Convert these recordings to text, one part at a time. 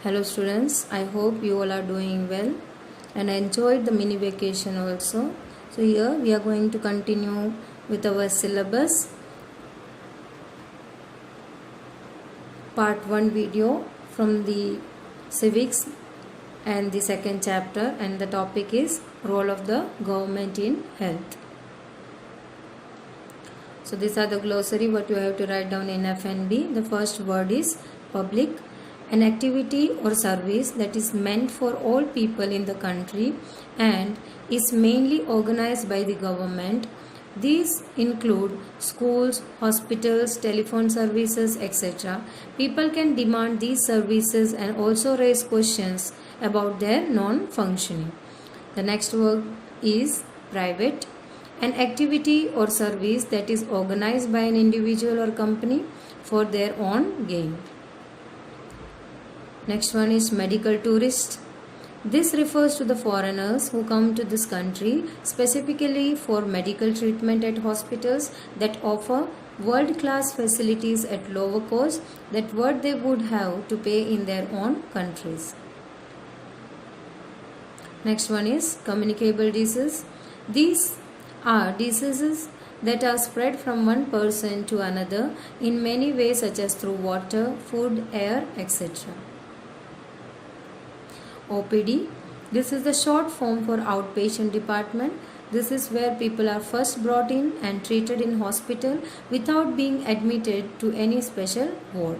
Hello students, I hope you all are doing well and enjoyed the mini vacation also. So here we are going to continue with our syllabus part 1 video from the civics and the second chapter, and the topic is role of the government in health. So these are the glossary what you have to write down in FNB. The first word is public, an activity or service that is meant for all people in the country and is mainly organized by the government. These include schools, hospitals, telephone services, etc. People can demand these services and also raise questions about their non-functioning. The next word is private, an activity or service that is organized by an individual or company for their own gain. Next one is medical tourist. This refers to the foreigners who come to this country specifically for medical treatment at hospitals that offer world-class facilities at lower cost than what they would have to pay in their own countries. Next one is communicable diseases. These are diseases that are spread from one person to another in many ways, such as through water, food, air, etc. OPD. This is the short form for outpatient department. This is where people are first brought in and treated in hospital without being admitted to any special ward.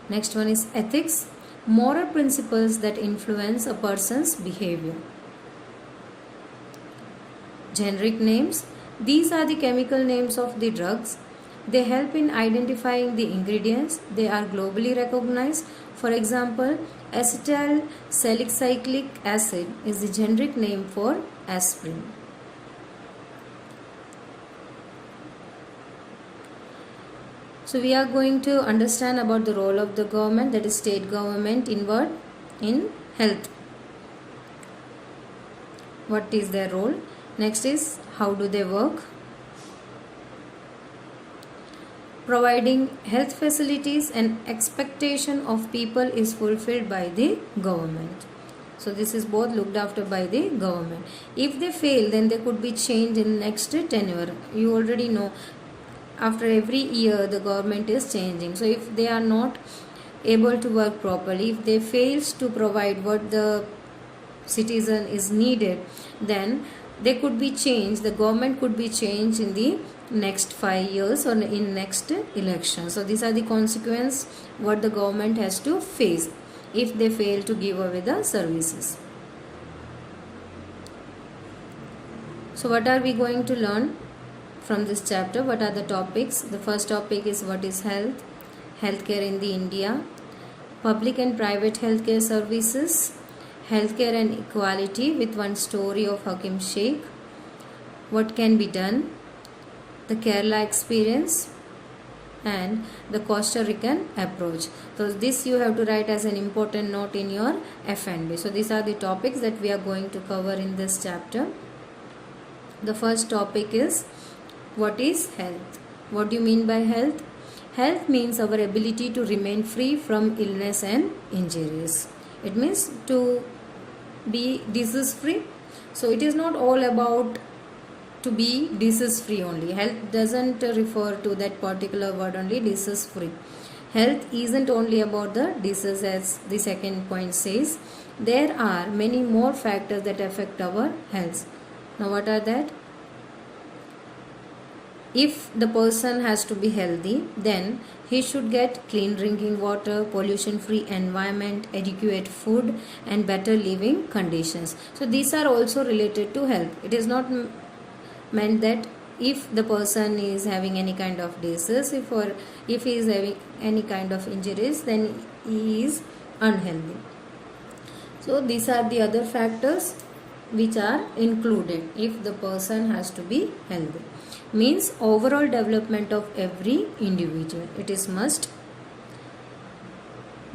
Next one is ethics. Moral principles that influence a person's behavior. Generic names. These are the chemical names of the drugs. They help in identifying the ingredients. They are globally recognized. For example, acetyl salicylic acid is the generic name for aspirin. So we are going to understand about the role of the government, that is state government, in what? In health. What is their role? Next is how do they work? Providing health facilities and expectation of people is fulfilled by the government. So this is both looked after by the government. If they fail, then they could be changed in next tenure. You already know after every year the government is changing. So if they are not able to work properly, if they fails to provide what the citizen is needed, then they could be changed. The government could be changed in the next 5 years or in next election. So these are the consequences what the government has to face if they fail to give away the services. So what are we going to learn from this chapter? What are the topics? The first topic is what is health, healthcare in the India, public and private healthcare services, healthcare and equality with one story of Hakim Sheikh, what can be done, the Kerala experience, and the Costa Rican approach. So this you have to write as an important note in your FNB. So these are the topics that we are going to cover in this chapter. The first topic is what is health? What do you mean by health? Health means our ability to remain free from illness and injuries. It means to be disease free. So it is not all about to be disease free only. Health doesn't refer to that particular word only, disease free. Health isn't only about the disease, as the second point says. There are many more factors that affect our health. Now what are that? If the person has to be healthy, then he should get clean drinking water, pollution free environment, adequate food, and better living conditions. So these are also related to health. It is not meant that if the person is having any kind of disease, if he is having any kind of injuries, then he is unhealthy. So these are the other factors which are included if the person has to be healthy. Means overall development of every individual. It is must.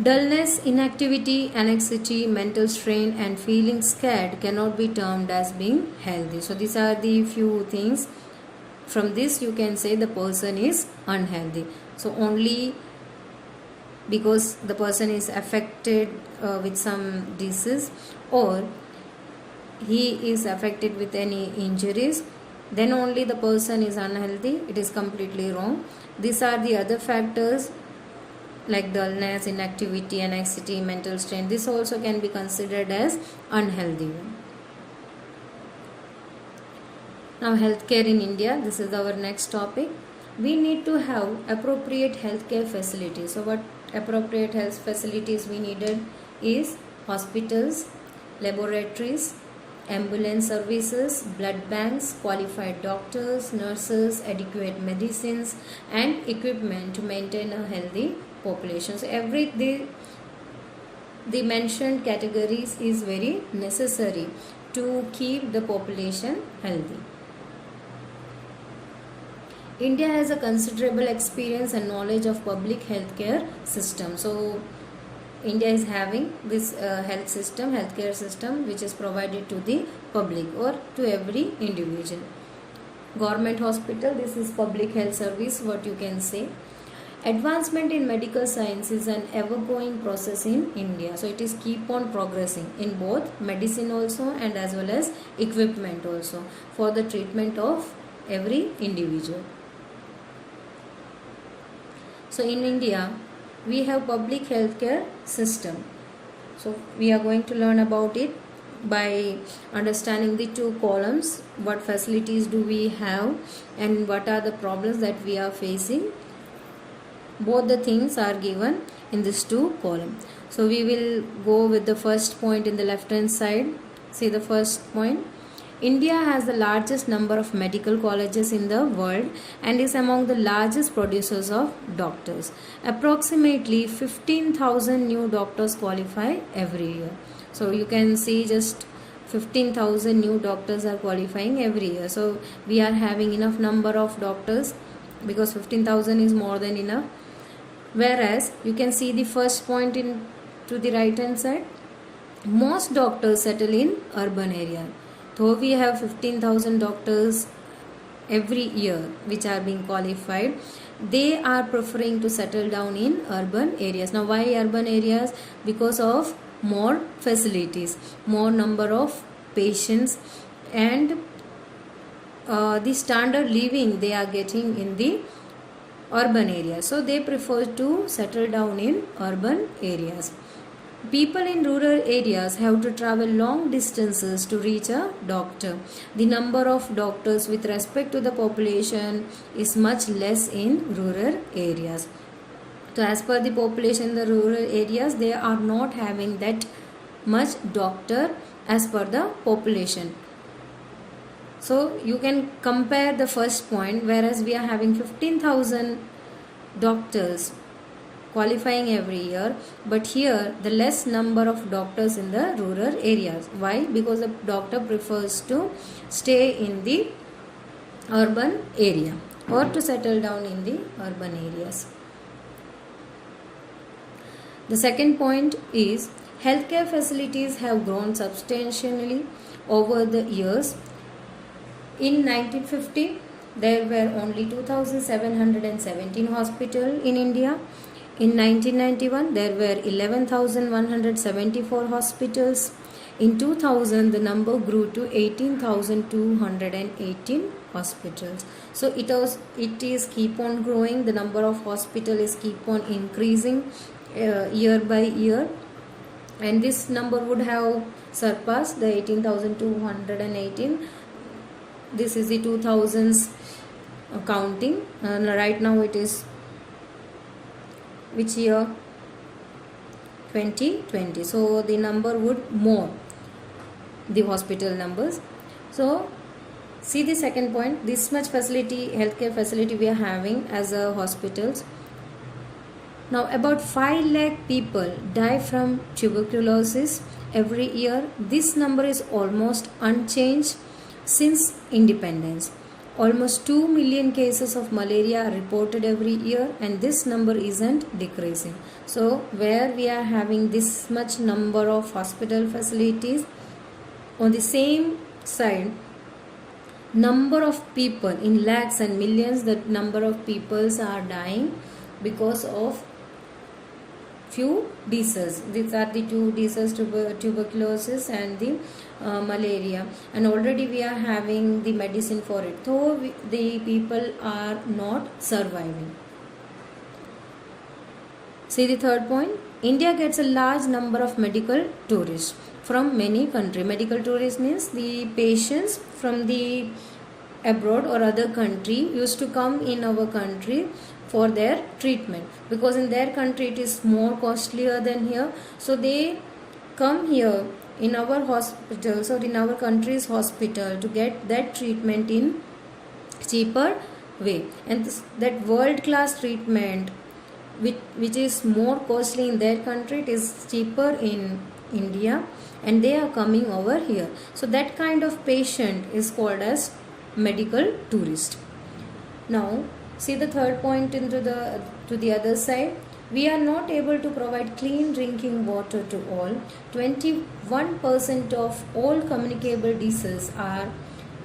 Dullness, inactivity, anxiety, mental strain, and feeling scared cannot be termed as being healthy. So these are the few things. From this you can say the person is unhealthy. So only because the person is affected with some disease, or he is affected with any injuries, then only the person is unhealthy. It is completely wrong. These are the other factors like dullness, inactivity, anxiety, mental strain. This also can be considered as unhealthy. Now, healthcare in India, this is our next topic. We need to have appropriate healthcare facilities. So what appropriate health facilities we needed is hospitals, laboratories, ambulance services, blood banks, qualified doctors, nurses, adequate medicines, and equipment to maintain a healthy population. So the mentioned categories is very necessary to keep the population healthy. India has a considerable experience and knowledge of public healthcare system. So India is having this healthcare system which is provided to the public or to every individual. Government hospital, this is public health service, what you can say. Advancement in medical science is an ever-going process in India. So it is keep on progressing in both medicine also and as well as equipment also for the treatment of every individual. So in India, we have public healthcare system. So we are going to learn about it by understanding the two columns. What facilities do we have and what are the problems that we are facing. Both the things are given in this two columns. So we will go with the first point in the left hand side. See the first point. India has the largest number of medical colleges in the world and is among the largest producers of doctors. Approximately 15,000 new doctors qualify every year. So you can see just 15,000 new doctors are qualifying every year. So we are having enough number of doctors because 15,000 is more than enough. Whereas you can see the first point in to the right hand side. Most doctors settle in urban area. Though we have 15,000 doctors every year which are being qualified, they are preferring to settle down in urban areas. Now why urban areas? Because of more facilities, more number of patients, and the standard living they are getting in the urban areas. So they prefer to settle down in urban areas. People in rural areas have to travel long distances to reach a doctor. The number of doctors with respect to the population is much less in rural areas. So as per the population in the rural areas, they are not having that much doctor as per the population. So you can compare the first point, whereas we are having 15,000 doctors qualifying every year, but here the less number of doctors in the rural areas. Why? Because the doctor prefers to stay in the urban area or to settle down in the urban areas. The second point is healthcare facilities have grown substantially over the years. In 1950, there were only 2,717 hospitals in India. In 1991, there were 11,174 hospitals. In 2000, the number grew to 18,218 hospitals. So it is keep on growing. The number of hospitals is keep on increasing year by year, and this number would have surpassed the 18,218. This is the 2000s counting, and right now it is which year? 2020. So the number would more the hospital numbers. So see the second point, this much facility, healthcare facility we are having as a hospitals. Now about 5 lakh people die from tuberculosis every year. This number is almost unchanged since independence. Almost 2 million cases of malaria are reported every year, and this number isn't decreasing. So where we are having this much number of hospital facilities, on the same side, number of people in lakhs and millions, the number of peoples are dying because of few diseases. These are the two diseases, tuberculosis and the malaria, and already we are having the medicine for it, though the people are not surviving. See the third point. India gets a large number of medical tourists from many countries. Medical tourists means the patients from the abroad or other country used to come in our country for their treatment, because in their country it is more costlier than here. So they come here in our hospitals or in our country's hospital to get that treatment in cheaper way, and that world class treatment which is more costly in their country, it is cheaper in India, and they are coming over here. So that kind of patient is called as medical tourist. Now see the third point to the other side. We are not able to provide clean drinking water to all. 21% of all communicable diseases are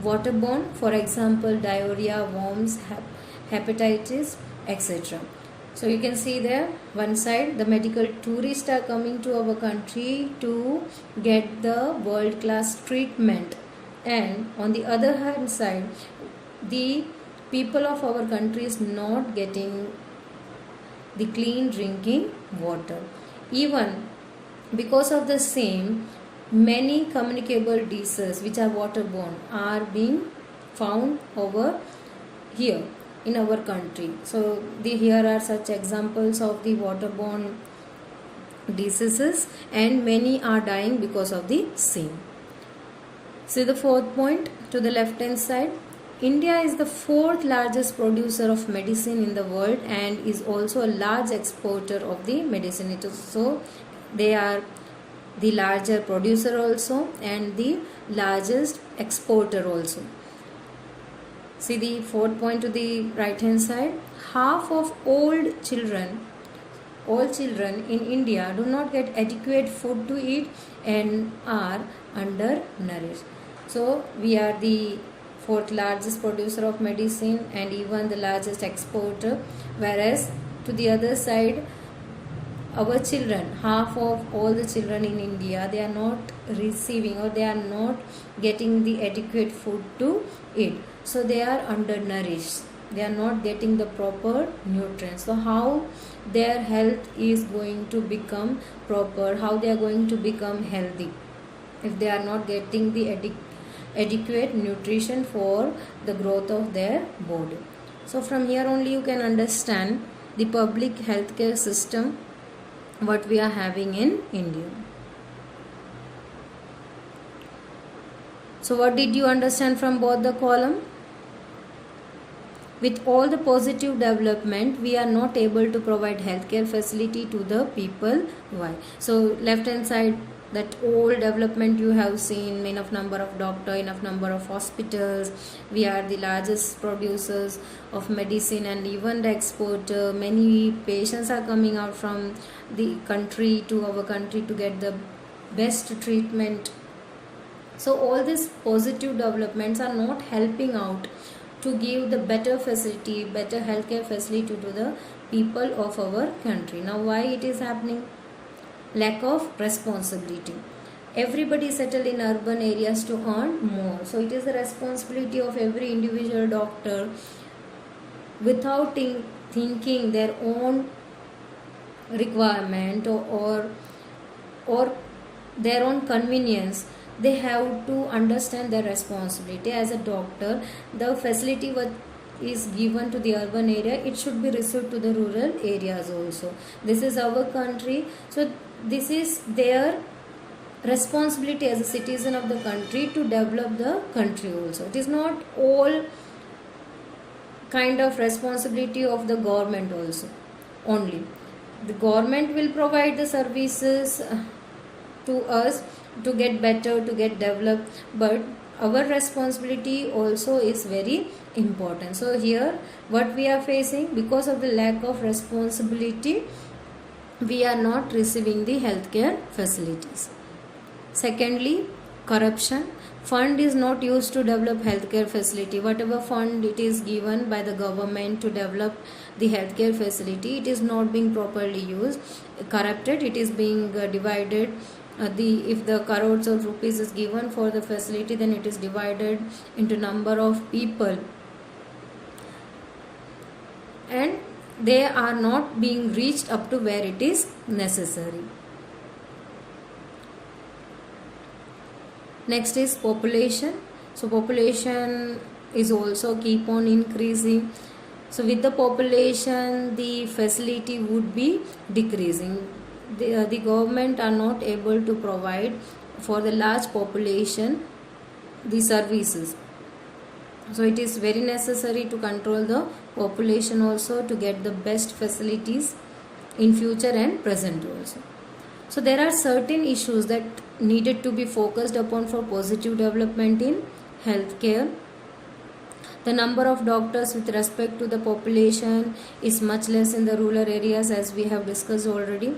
waterborne, for example diarrhea, worms, hepatitis, etc. So you can see there, one side the medical tourists are coming to our country to get the world class treatment, and on the other hand side the people of our country is not getting the clean drinking water. Even because of the same, many communicable diseases which are waterborne are being found over here in our country. So here are such examples of the waterborne diseases, and many are dying because of the same. See the fourth point to the left hand side. India is the fourth largest producer of medicine in the world and is also a large exporter of the medicine. So they are the larger producer also and the largest exporter also. See the fourth point to the right hand side. Half of all children in India do not get adequate food to eat and are undernourished. So we are the fourth largest producer of medicine and even the largest exporter, whereas to the other side our children, half of all the children in India, they are not receiving or they are not getting the adequate food to eat. So they are undernourished. They are not getting the proper nutrients. So how their health is going to become proper, how they are going to become healthy if they are not getting the adequate nutrition for the growth of their body. So from here only you can understand the public healthcare system what we are having in India. So what did you understand from both the column? With all the positive development, we are not able to provide healthcare facility to the people. Why? So left hand side, that all development you have seen, enough number of doctors, enough number of hospitals, we are the largest producers of medicine and even the exporter. Many patients are coming out from the country to our country to get the best treatment. So all these positive developments are not helping out to give the better facility, better healthcare facility to the people of our country. Now why it is happening? Lack of responsibility. Everybody settled in urban areas to earn more. So it is the responsibility of every individual doctor, without thinking their own requirement or their own convenience, they have to understand their responsibility. As a doctor, the facility what is given to the urban area, it should be received to the rural areas also. This is our country, so this is their responsibility as a citizen of the country to develop the country also. It is not all kind of responsibility of the government also only. The government will provide the services to us to get better, to get developed, but our responsibility also is very important. So here what we are facing, because of the lack of responsibility, we are not receiving the healthcare facilities. Secondly, Corruption. Fund is not used to develop healthcare facility. Whatever fund it is given by the government to develop the healthcare facility, it is not being properly used. Corrupted, it is being divided. If the crores of rupees is given for the facility, then it is divided into number of people, and they are not being reached up to where it is necessary. Next is population. So population is also keep on increasing. So with the population, the facility would be decreasing. The government are not able to provide for the large population the services. So it is very necessary to control the population also to get the best facilities in future and present also. So there are certain issues that needed to be focused upon for positive development in healthcare. The number of doctors with respect to the population is much less in the rural areas, as we have discussed already.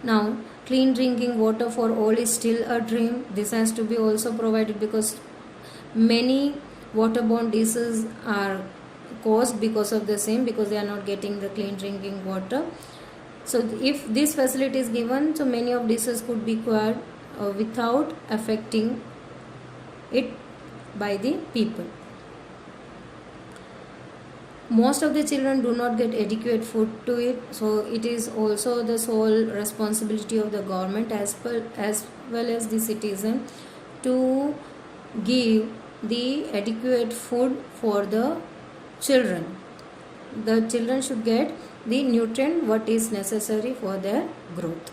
Now, clean drinking water for all is still a dream. This has to be also provided because many waterborne diseases are caused because of the same, because they are not getting the clean drinking water. So if this facility is given, so many of diseases could be cured without affecting it by the people. Most of the children do not get adequate food to it, so it is also the sole responsibility of the government as well as the citizen to give the adequate food for the children. The children should get the nutrient what is necessary for their growth.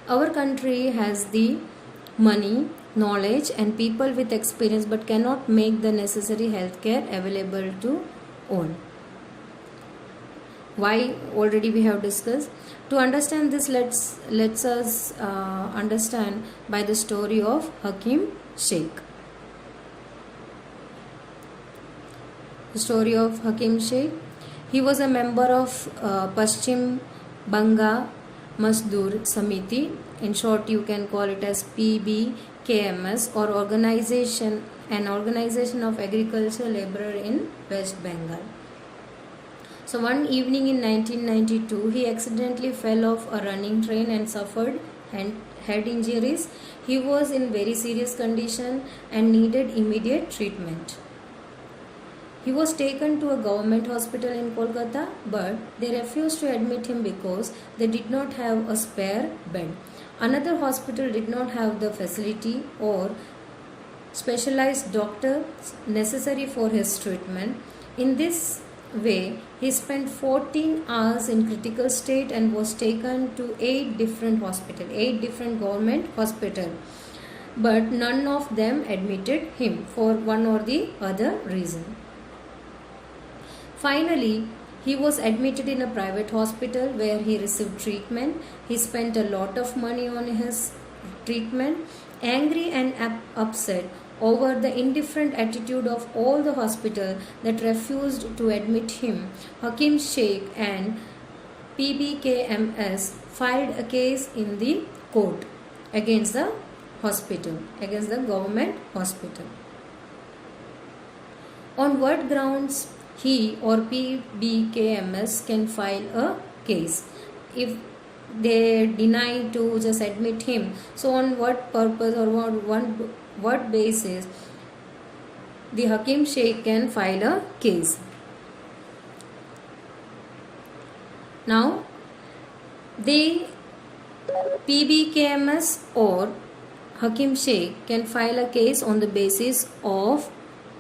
Our country has the money, knowledge and people with experience, but cannot make the necessary healthcare available to all. Why? Already we have discussed. To understand this, let's us understand by the story of Hakim Sheikh. The story of Hakim Sheikh. He was a member of Paschim Banga Mazdoor Samiti. In short, you can call it as PBKMS, or an organization of agricultural laborer in West Bengal. So one evening in 1992, he accidentally fell off a running train and suffered head injuries. He was in very serious condition and needed immediate treatment. He was taken to a government hospital in Kolkata, but they refused to admit him because they did not have a spare bed. Another hospital did not have the facility or specialized doctor necessary for his treatment. In this way, he spent 14 hours in critical state and was taken to 8 different government hospitals. But none of them admitted him for one or the other reason. Finally, he was admitted in a private hospital where he received treatment. He spent a lot of money on his treatment. Angry and upset over the indifferent attitude of all the hospital that refused to admit him, Hakim Sheikh and PBKMS filed a case in the court against the government hospital. On what grounds he or PBKMS can file a case? If they deny to just admit him, so on what purpose or what basis the Hakim Sheikh can file a case? Now, the PBKMS or Hakim Sheikh can file a case on the basis of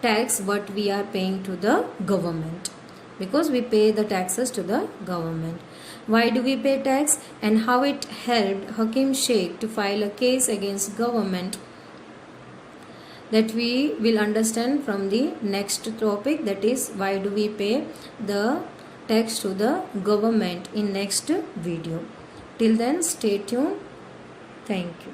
tax what we are paying to the government, because we pay the taxes to the government. Why do we pay tax and how it helped Hakim Sheikh to file a case against government, that we will understand from the next topic, that is why do we pay the tax to the government, in next video. Till then, stay tuned. Thank you.